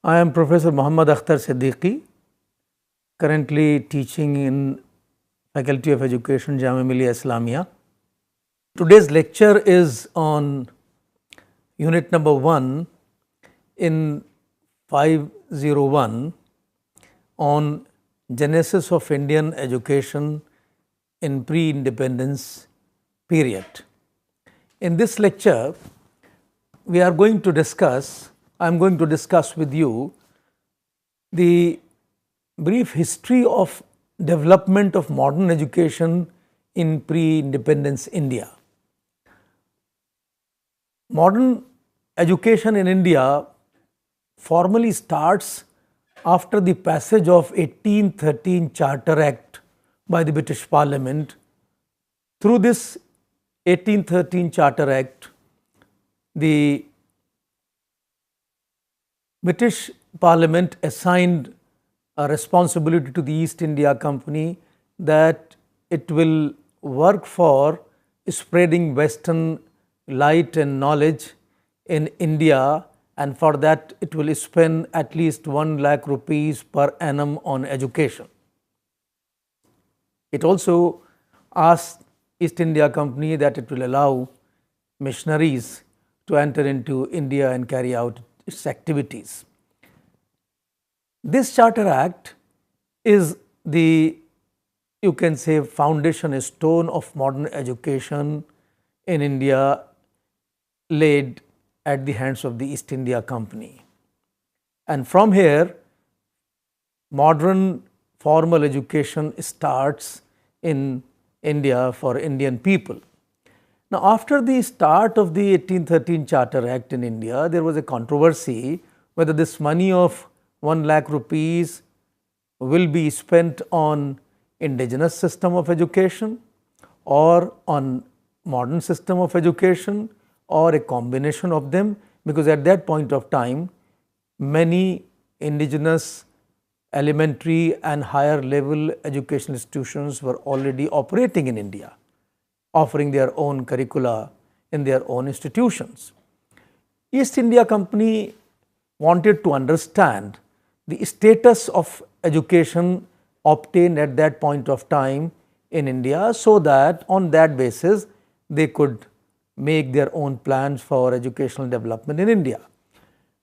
I am Professor Muhammad Akhtar Siddiqui, currently teaching in Faculty of Education, Jamia Millia Islamia. Today's lecture is on unit number 1 in 501 on genesis of Indian education in pre-independence period. In this lecture, I am going to discuss with you the brief history of development of modern education in pre-independence India. Modern education in India formally starts after the passage of 1813 Charter Act by the British Parliament. Through this 1813 Charter Act, the British Parliament assigned a responsibility to the East India Company that it will work for spreading Western light and knowledge in India, and for that it will spend at least 1 lakh rupees per annum on education. It also asked East India Company that it will allow missionaries to enter into India and carry out its activities. This Charter Act is the, you can say, foundation stone of modern education in India, laid at the hands of the East India Company. And from here, modern formal education starts in India for Indian people. Now, after the start of the 1813 Charter Act in India, there was a controversy whether this money of 1 lakh rupees will be spent on indigenous system of education or on modern system of education or a combination of them, because at that point of time many indigenous elementary and higher level education institutions were already operating in India, offering their own curricula in their own institutions. East India Company wanted to understand the status of education obtained at that point of time in India, so that on that basis they could make their own plans for educational development in India.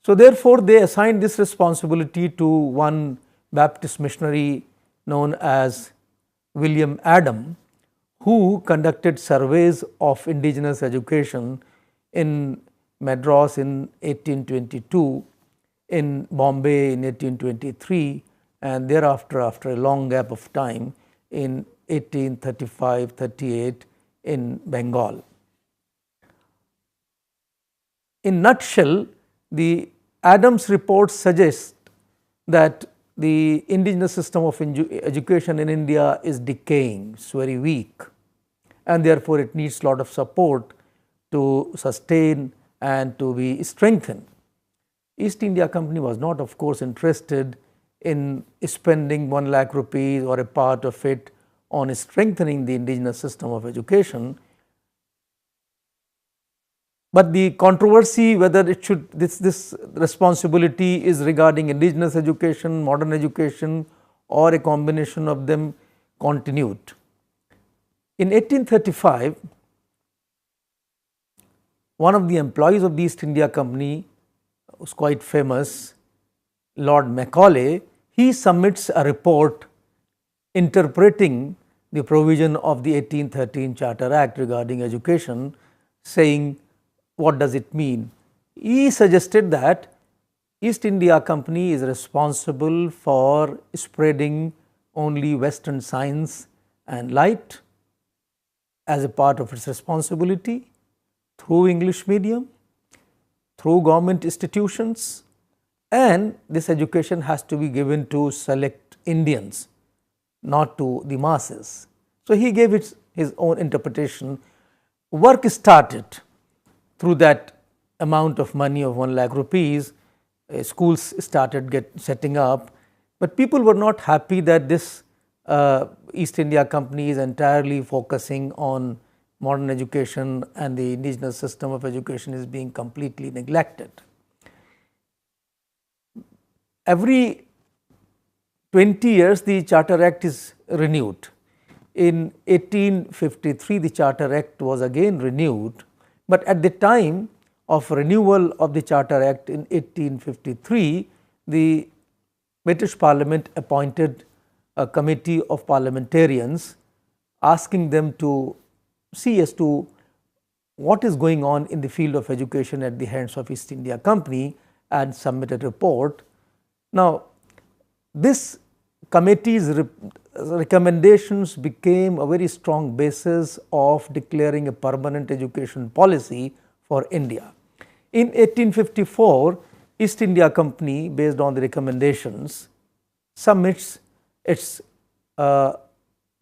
So therefore, they assigned this responsibility to one Baptist missionary known as William Adam, who conducted surveys of indigenous education in Madras in 1822, in Bombay in 1823, and thereafter, after a long gap of time, in 1835-38 in Bengal. In nutshell, the Adams report suggests that the indigenous system of education in India is decaying, it's very weak, and therefore it needs a lot of support to sustain and to be strengthened. East India Company was not, of course, interested in spending 1 lakh rupees or a part of it on strengthening the indigenous system of education. But the controversy whether it should, this responsibility is regarding indigenous education, modern education, or a combination of them, continued. In 1835, one of the employees of the East India Company was quite famous, Lord Macaulay. He submits a report interpreting the provision of the 1813 Charter Act regarding education, saying, what does it mean? He suggested that East India Company is responsible for spreading only Western science and light as a part of its responsibility through English medium, through government institutions, and this education has to be given to select Indians, not to the masses. So he gave it his own interpretation. Work started through that amount of money of 1 lakh rupees. Schools started setting up, but people were not happy that this East India Company is entirely focusing on modern education and the indigenous system of education is being completely neglected. every 20 years the Charter Act is renewed. In 1853 the Charter Act was again renewed, but at the time of renewal of the Charter Act in 1853, the British Parliament appointed a committee of parliamentarians asking them to see as to what is going on in the field of education at the hands of East India Company and submitted a report. Now, this committee's recommendations became a very strong basis of declaring a permanent education policy for India. In 1854, East India Company, based on the recommendations, submits its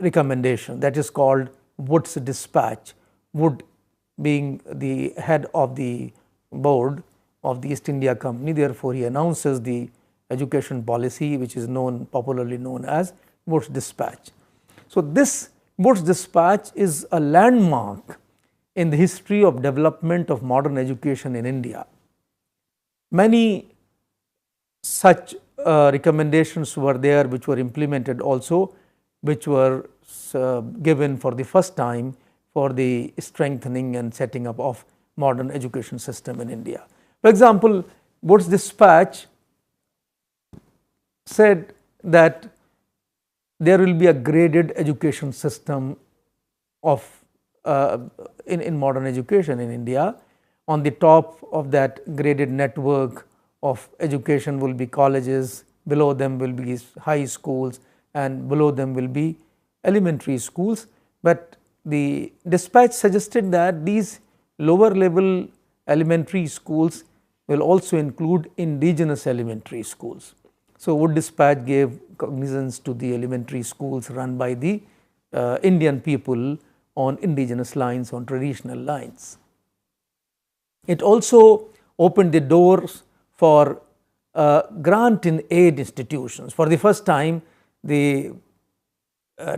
recommendation, that is called Wood's Dispatch. Wood being the head of the board of the East India Company, therefore, he announces the education policy, which is popularly known as Wood's Dispatch. So, this Wood's Dispatch is a landmark in the history of development of modern education in India. Many such recommendations were there which were implemented also, which were given for the first time for the strengthening and setting up of modern education system in India. For example, Wood's Dispatch said that there will be a graded education system of in modern education in India. On the top of that graded network of education will be colleges, below them will be high schools, and below them will be elementary schools. But the dispatch suggested that these lower level elementary schools will also include indigenous elementary schools. So, Wood Dispatch gave cognizance to the elementary schools run by the Indian people on indigenous lines, on traditional lines. It also opened the doors for grant in aid institutions. For the first time, the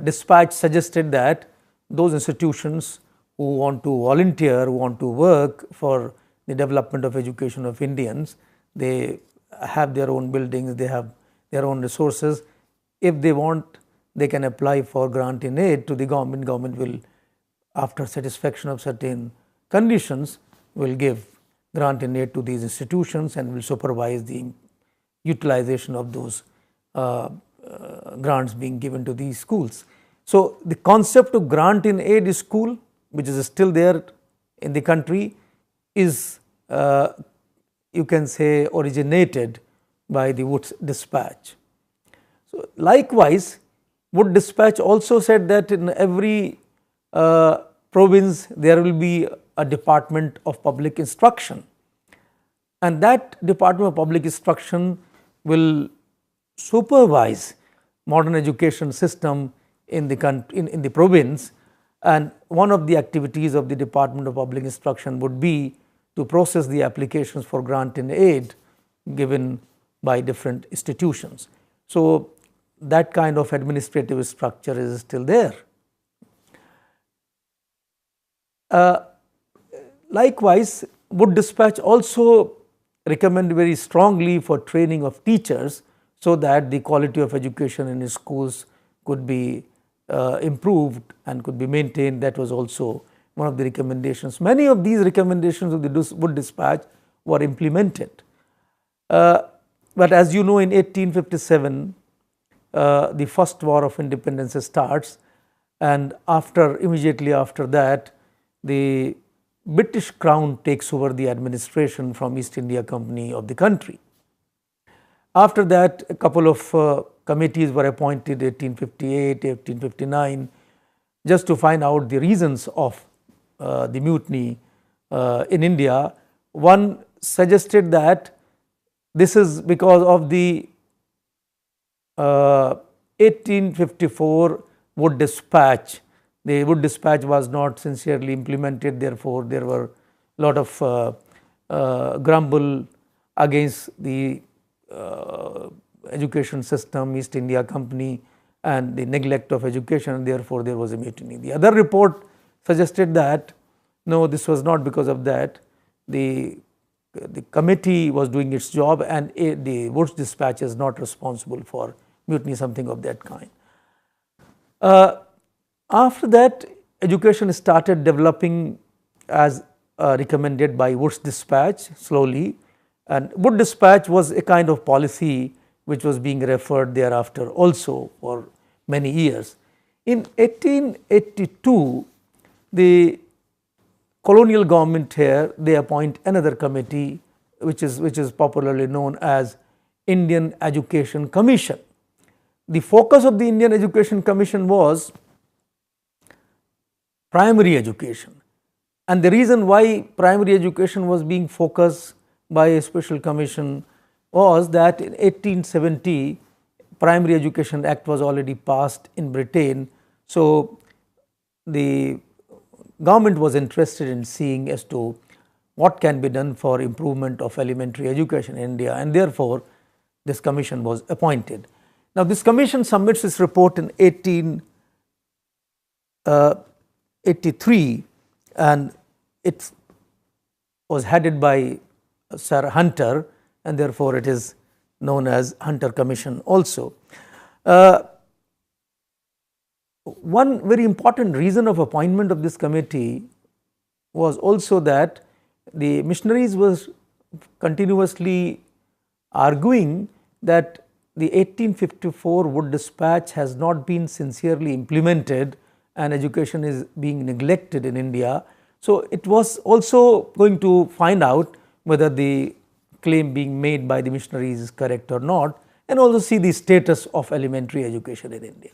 dispatch suggested that those institutions who want to volunteer, who want to work for the development of education of Indians, they have their own buildings, they have their own resources. If they want, they can apply for grant in aid to the government. Government will, after satisfaction of certain conditions, will give grant in aid to these institutions and will supervise the utilization of those grants being given to these schools. So, the concept of grant in aid school, which is still there in the country, is you can say originated by the Wood's Dispatch. So, likewise, Wood Dispatch also said that in every province there will be a department of public instruction, and that department of public instruction will supervise modern education system in the country, in the province. And one of the activities of the Department of Public Instruction would be to process the applications for grant in aid given by different institutions. So, that kind of administrative structure is still there. Likewise, Wood Dispatch also recommended very strongly for training of teachers, so that the quality of education in schools could be improved and could be maintained. That was also one of the recommendations. Many of these recommendations of the Wood Dispatch were implemented. But as you know, in 1857, the first war of independence starts, and immediately after that, the British Crown takes over the administration from East India Company of the country. After that, a couple of committees were appointed, 1858, 1859, just to find out the reasons of the mutiny in India. One suggested that this is because of the 1854 Wood Dispatch. The Wood Dispatch was not sincerely implemented, therefore, there were a lot of grumble against the education system, East India Company, and the neglect of education, and therefore, there was a mutiny. The other report suggested that no, this was not because of that. The the committee was doing its job, and the Woods dispatch is not responsible for mutiny, something of that kind. After that, education started developing as recommended by Woods dispatch slowly, and Wood dispatch was a kind of policy which was being referred thereafter also for many years. In 1882, the colonial government here, they appoint another committee which is popularly known as Indian Education Commission. The focus of the Indian Education Commission was primary education, and the reason why primary education was being focused by a special commission was that in 1870 Primary Education Act was already passed in Britain. So, the government was interested in seeing as to what can be done for improvement of elementary education in India, and therefore, this commission was appointed. Now, this commission submits its report in 1883, and it was headed by Sir Hunter, and therefore, it is known as Hunter Commission also. One very important reason of appointment of this committee was also that the missionaries was continuously arguing that the 1854 Wood dispatch has not been sincerely implemented and education is being neglected in India. So, it was also going to find out whether the claim being made by the missionaries is correct or not, and also see the status of elementary education in India.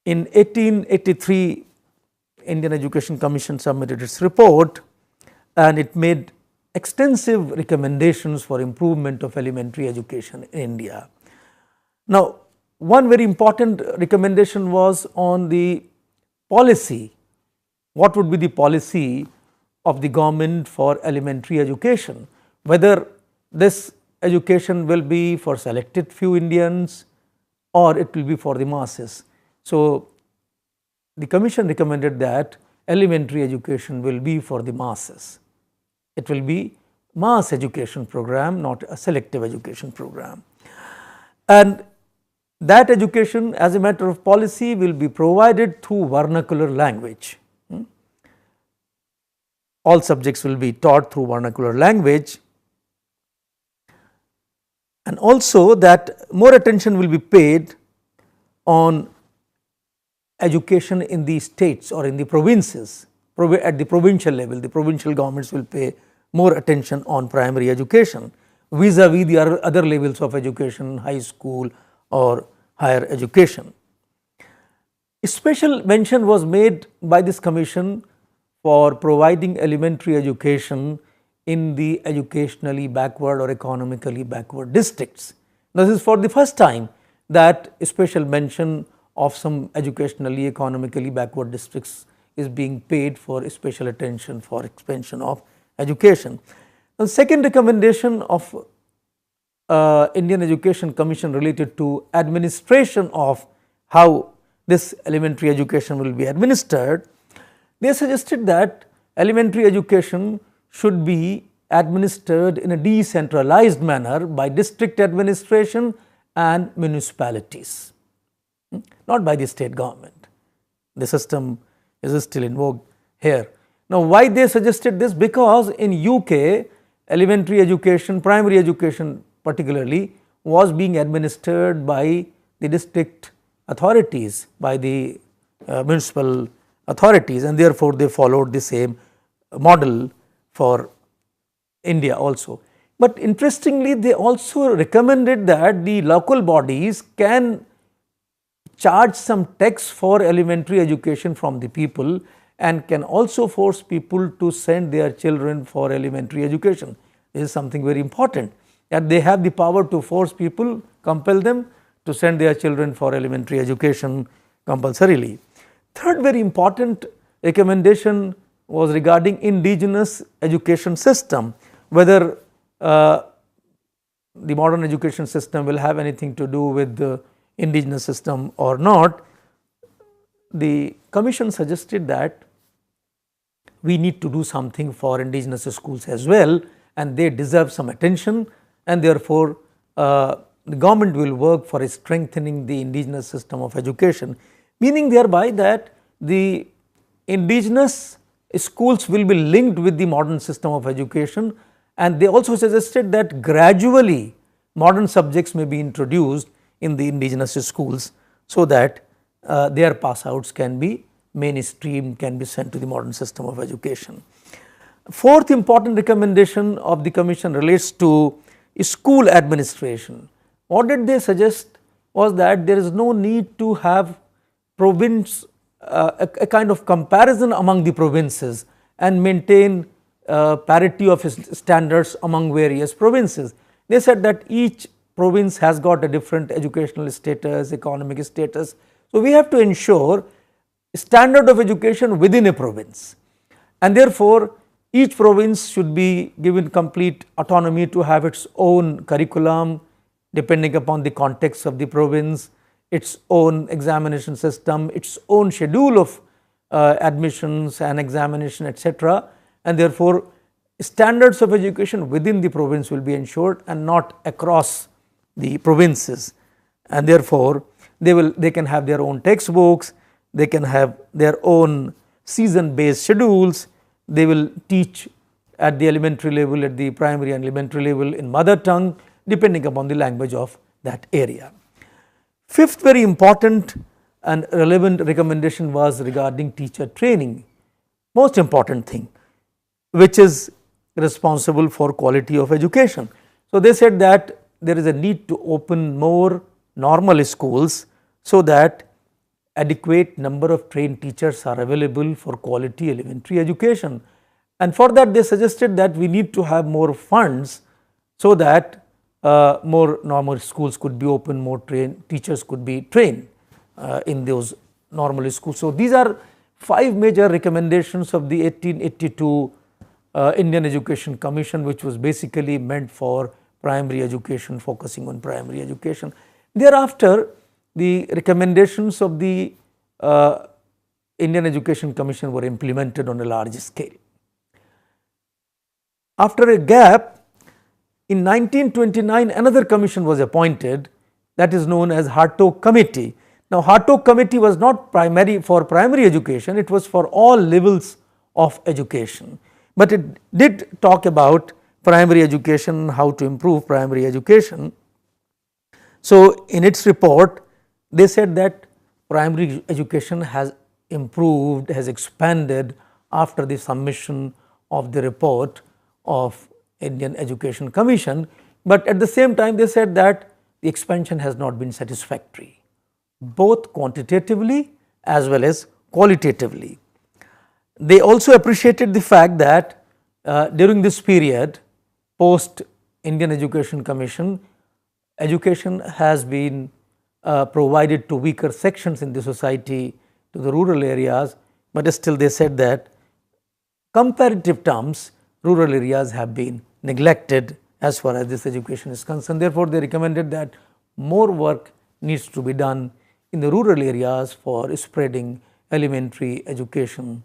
In 1883, Indian Education Commission submitted its report, and it made extensive recommendations for improvement of elementary education in India. Now, one very important recommendation was on the policy. What would be the policy of the government for elementary education? Whether this education will be for selected few Indians or it will be for the masses. So, the commission recommended that elementary education will be for the masses. It will be mass education program, not a selective education program. And that education, as a matter of policy, will be provided through vernacular language. All subjects will be taught through vernacular language, and also that more attention will be paid on education in the states or in the provinces. At the provincial level, the provincial governments will pay more attention on primary education vis-a-vis the other levels of education, high school or higher education. A special mention was made by this commission for providing elementary education in the educationally backward or economically backward districts. This is for the first time that a special mention of some educationally economically backward districts is being paid for special attention for expansion of education. The second recommendation of Indian Education Commission related to administration of how this elementary education will be administered. They suggested that elementary education should be administered in a decentralized manner by district administration and municipalities, not by the state government. The system is still in vogue here. Now, why they suggested this? Because in UK, elementary education, primary education particularly, was being administered by the district authorities, by the municipal authorities, and therefore, they followed the same model for India also. But interestingly, they also recommended that the local bodies can charge some tax for elementary education from the people and can also force people to send their children for elementary education. This is something very important, that they have the power to force people, compel them to send their children for elementary education compulsorily. Third very important recommendation was regarding indigenous education system, whether the modern education system will have anything to do with the indigenous system or not. The commission suggested that we need to do something for indigenous schools as well, and they deserve some attention, and therefore, the government will work for strengthening the indigenous system of education, meaning thereby that the indigenous schools will be linked with the modern system of education, and they also suggested that gradually modern subjects may be introduced in the indigenous schools, so that their pass outs can be mainstream, can be sent to the modern system of education. Fourth important recommendation of the commission relates to school administration. What did they suggest was that there is no need to have province, a kind of comparison among the provinces and maintain parity of standards among various provinces. They said that each province has got a different educational status, economic status. So, we have to ensure standard of education within a province, and therefore, each province should be given complete autonomy to have its own curriculum depending upon the context of the province, its own examination system, its own schedule of admissions and examination, etc. And therefore, standards of education within the province will be ensured and not across the provinces, and therefore, they can have their own textbooks, they can have their own season based schedules, they will teach at the elementary level, at the primary and elementary level in mother tongue depending upon the language of that area. Fifth very important and relevant recommendation was regarding teacher training, most important thing, which is responsible for quality of education. So, they said that there is a need to open more normal schools, so that adequate number of trained teachers are available for quality elementary education, and for that they suggested that we need to have more funds, so that more normal schools could be open, more teachers could be trained in those normal schools. So, these are 5 major recommendations of the 1882 Indian Education Commission, which was basically meant for primary education, focusing on primary education. Thereafter, the recommendations of the Indian Education Commission were implemented on a large scale. After a gap, in 1929 another commission was appointed, that is known as Hartog Committee. Now, Hartog Committee was not for primary education, it was for all levels of education, but it did talk about primary education, how to improve primary education. So, in its report they said that primary education has improved, has expanded after the submission of the report of Indian Education Commission, but at the same time they said that the expansion has not been satisfactory, both quantitatively as well as qualitatively. They also appreciated the fact that during this period post Indian Education Commission, education has been provided to weaker sections in the society, to the rural areas, but still they said that comparative terms rural areas have been neglected as far as this education is concerned. Therefore, they recommended that more work needs to be done in the rural areas for spreading elementary education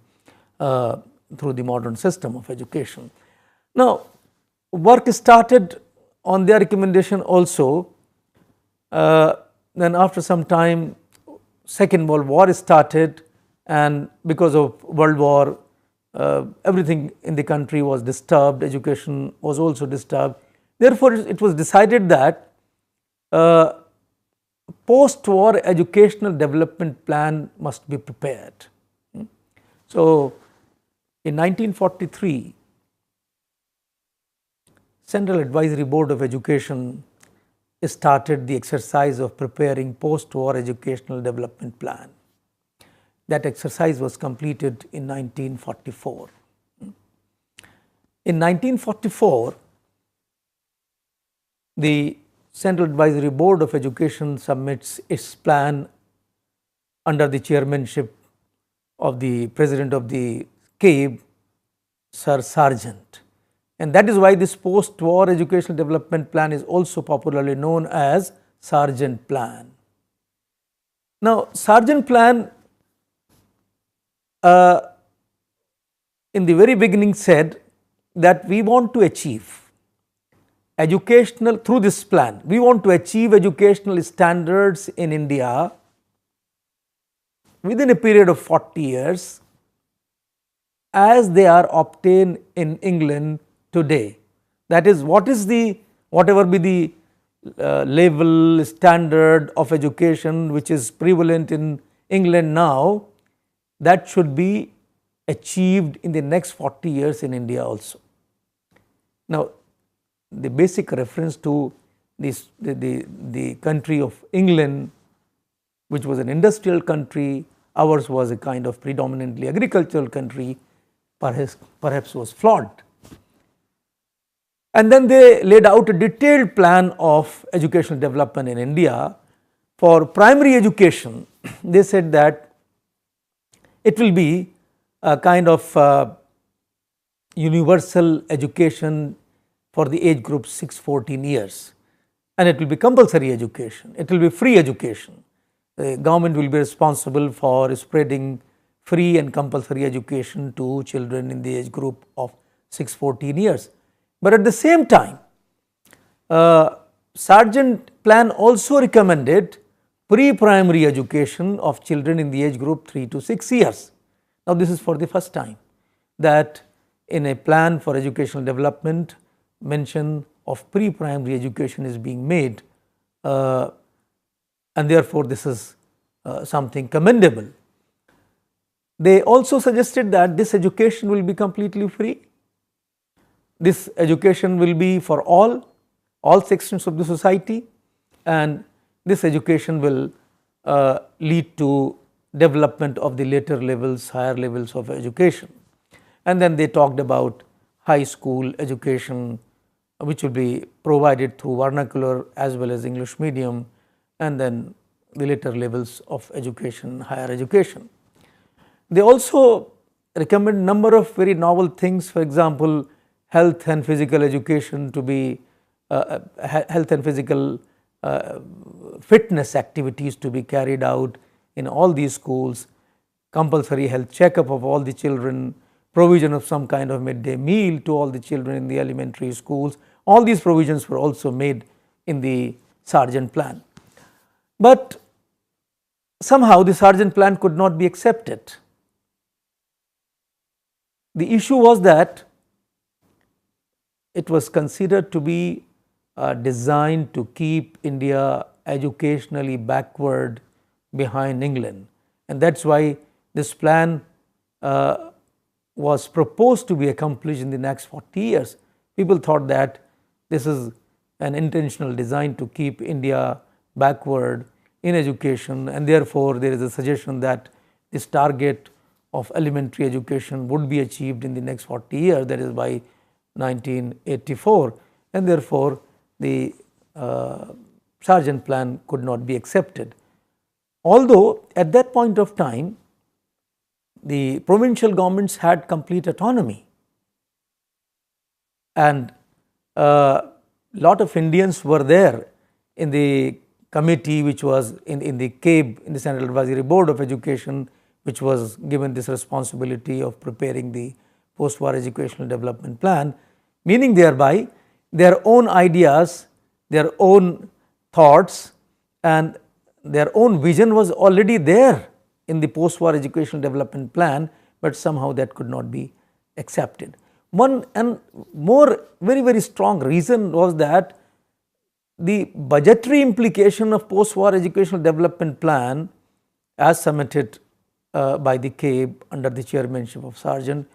through the modern system of education. Now, work started on their recommendation also. Then after some time, Second World War started, and because of World War, everything in the country was disturbed, education was also disturbed. Therefore, it was decided that post-war educational development plan must be prepared. So, in 1943, Central Advisory Board of Education started the exercise of preparing post-war educational development plan. That exercise was completed in 1944. In 1944, the Central Advisory Board of Education submits its plan under the chairmanship of the President of the CABE, Sir Sargent. And that is why this post-war educational development plan is also popularly known as Sargent Plan. Now, Sargent Plan in the very beginning said that we want to achieve educational, through this plan, we want to achieve educational standards in India within a period of 40 years as they are obtained in England today. That is, whatever be the level, standard of education which is prevalent in England now, that should be achieved in the next 40 years in India also. Now, the basic reference to this, the country of England, which was an industrial country, ours was a kind of predominantly agricultural country, perhaps was flawed. And then they laid out a detailed plan of educational development in India. For primary education, they said that it will be a kind of universal education for the age group 6-14 years, and it will be compulsory education, it will be free education. The government will be responsible for spreading free and compulsory education to children in the age group of 6-14 years. But at the same time, Sargent plan also recommended pre-primary education of children in the age group 3 to 6 years. Now, this is for the first time that in a plan for educational development, mention of pre-primary education is being made, and therefore, this is something commendable. They also suggested that this education will be completely free. This education will be for all sections of the society, and this education will lead to development of the later levels, higher levels of education. And then they talked about high school education, which will be provided through vernacular as well as English medium, and then the later levels of education, higher education. They also recommend number of very novel things, for example, health and physical education to be health and physical fitness activities to be carried out in all these schools, compulsory health checkup of all the children, provision of some kind of midday meal to all the children in the elementary schools. All these provisions were also made in the Sargent plan. But somehow the Sargent plan could not be accepted. The issue was that it was considered to be designed to keep India educationally backward behind England, and that is why this plan was proposed to be accomplished in the next 40 years. People thought that this is an intentional design to keep India backward in education, and therefore, there is a suggestion that this target of elementary education would be achieved in the next 40 years, that is by 1984, and therefore, the Sargent plan could not be accepted. Although at that point of time, the provincial governments had complete autonomy, and lot of Indians were there in the committee which was in the CABE, in the Central Advisory Board of Education, which was given this responsibility of preparing the post-war educational development plan, meaning thereby their own ideas, their own thoughts and their own vision was already there in the post-war educational development plan, but somehow that could not be accepted. One and more very strong reason was that the budgetary implication of post-war educational development plan as submitted by the CABE under the chairmanship of Sargent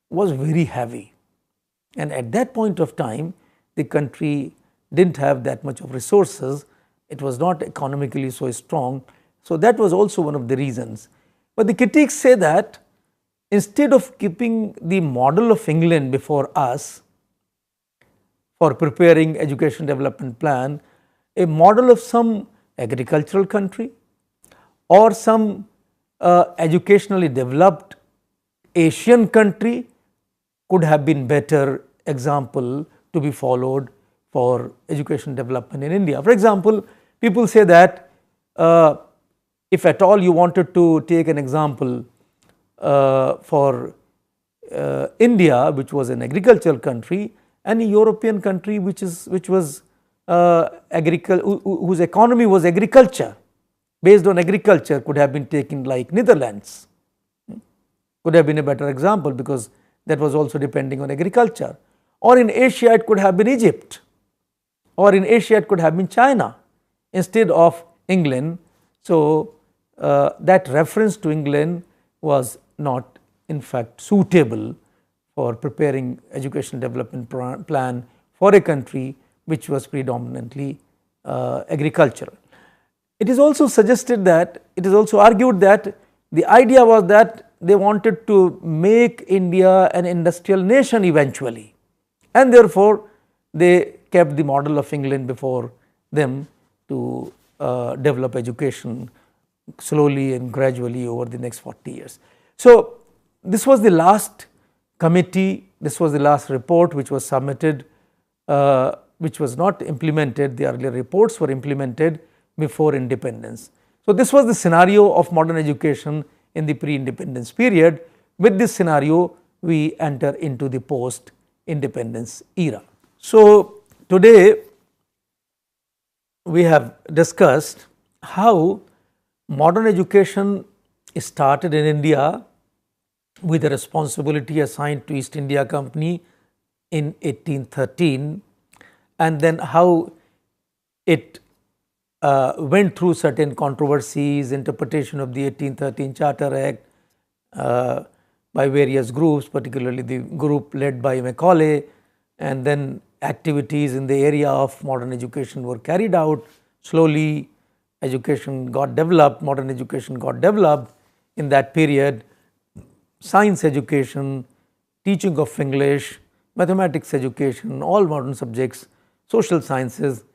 was very heavy, and at that point of time the country did not have that much of resources, it was not economically so strong. So, that was also one of the reasons. But the critics say that instead of keeping the model of England before us for preparing education development plan, a model of some agricultural country or some educationally developed Asian country could have been better example to be followed for education development in India. For example, people say that if at all you wanted to take an example for India, which was an agricultural country, and a European country which was whose economy was agriculture, based on agriculture, could have been taken like Netherlands. Could have been a better example because that was also depending on agriculture. Or in Asia it could have been Egypt, or in Asia it could have been China instead of England. So that reference to England was not in fact suitable for preparing education development plan for a country which was predominantly agricultural. It is also suggested that, it is also argued that the idea was that they wanted to make India an industrial nation eventually, and therefore they kept the model of England before them to develop education slowly and gradually over the next 40 years. So this was the last committee, this was the last report which was submitted, which was not implemented. The earlier reports were implemented before independence. So this was the scenario of modern education in the pre-independence period. With this scenario, we enter into the post-independence era. So today we have discussed how modern education started in India with a responsibility assigned to East India Company in 1813, and then how it went through certain controversies, interpretation of the 1813 Charter Act by various groups, particularly the group led by Macaulay, and then activities in the area of modern education were carried out. Slowly education got developed, modern education got developed in that period. Science education, teaching of English, mathematics education, all modern subjects, social sciences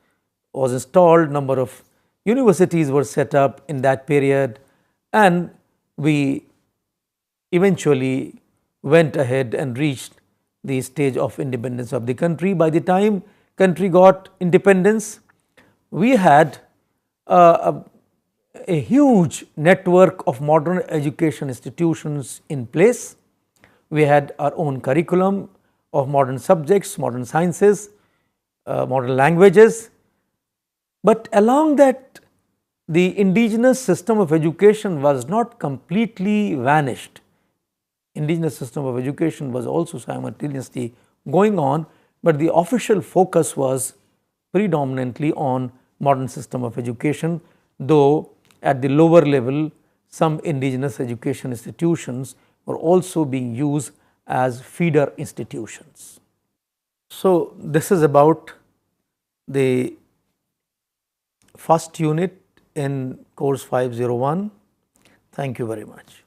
was installed, number of universities were set up in that period, and we eventually went ahead and reached the stage of independence of the country. By the time country got independence, we had a huge network of modern education institutions in place. We had our own curriculum of modern subjects, modern sciences, modern languages. But along that, the indigenous system of education was not completely vanished. Indigenous system of education was also simultaneously going on, but the official focus was predominantly on modern system of education, though at the lower level some indigenous education institutions were also being used as feeder institutions. So this is about the first unit in course 501. Thank you very much.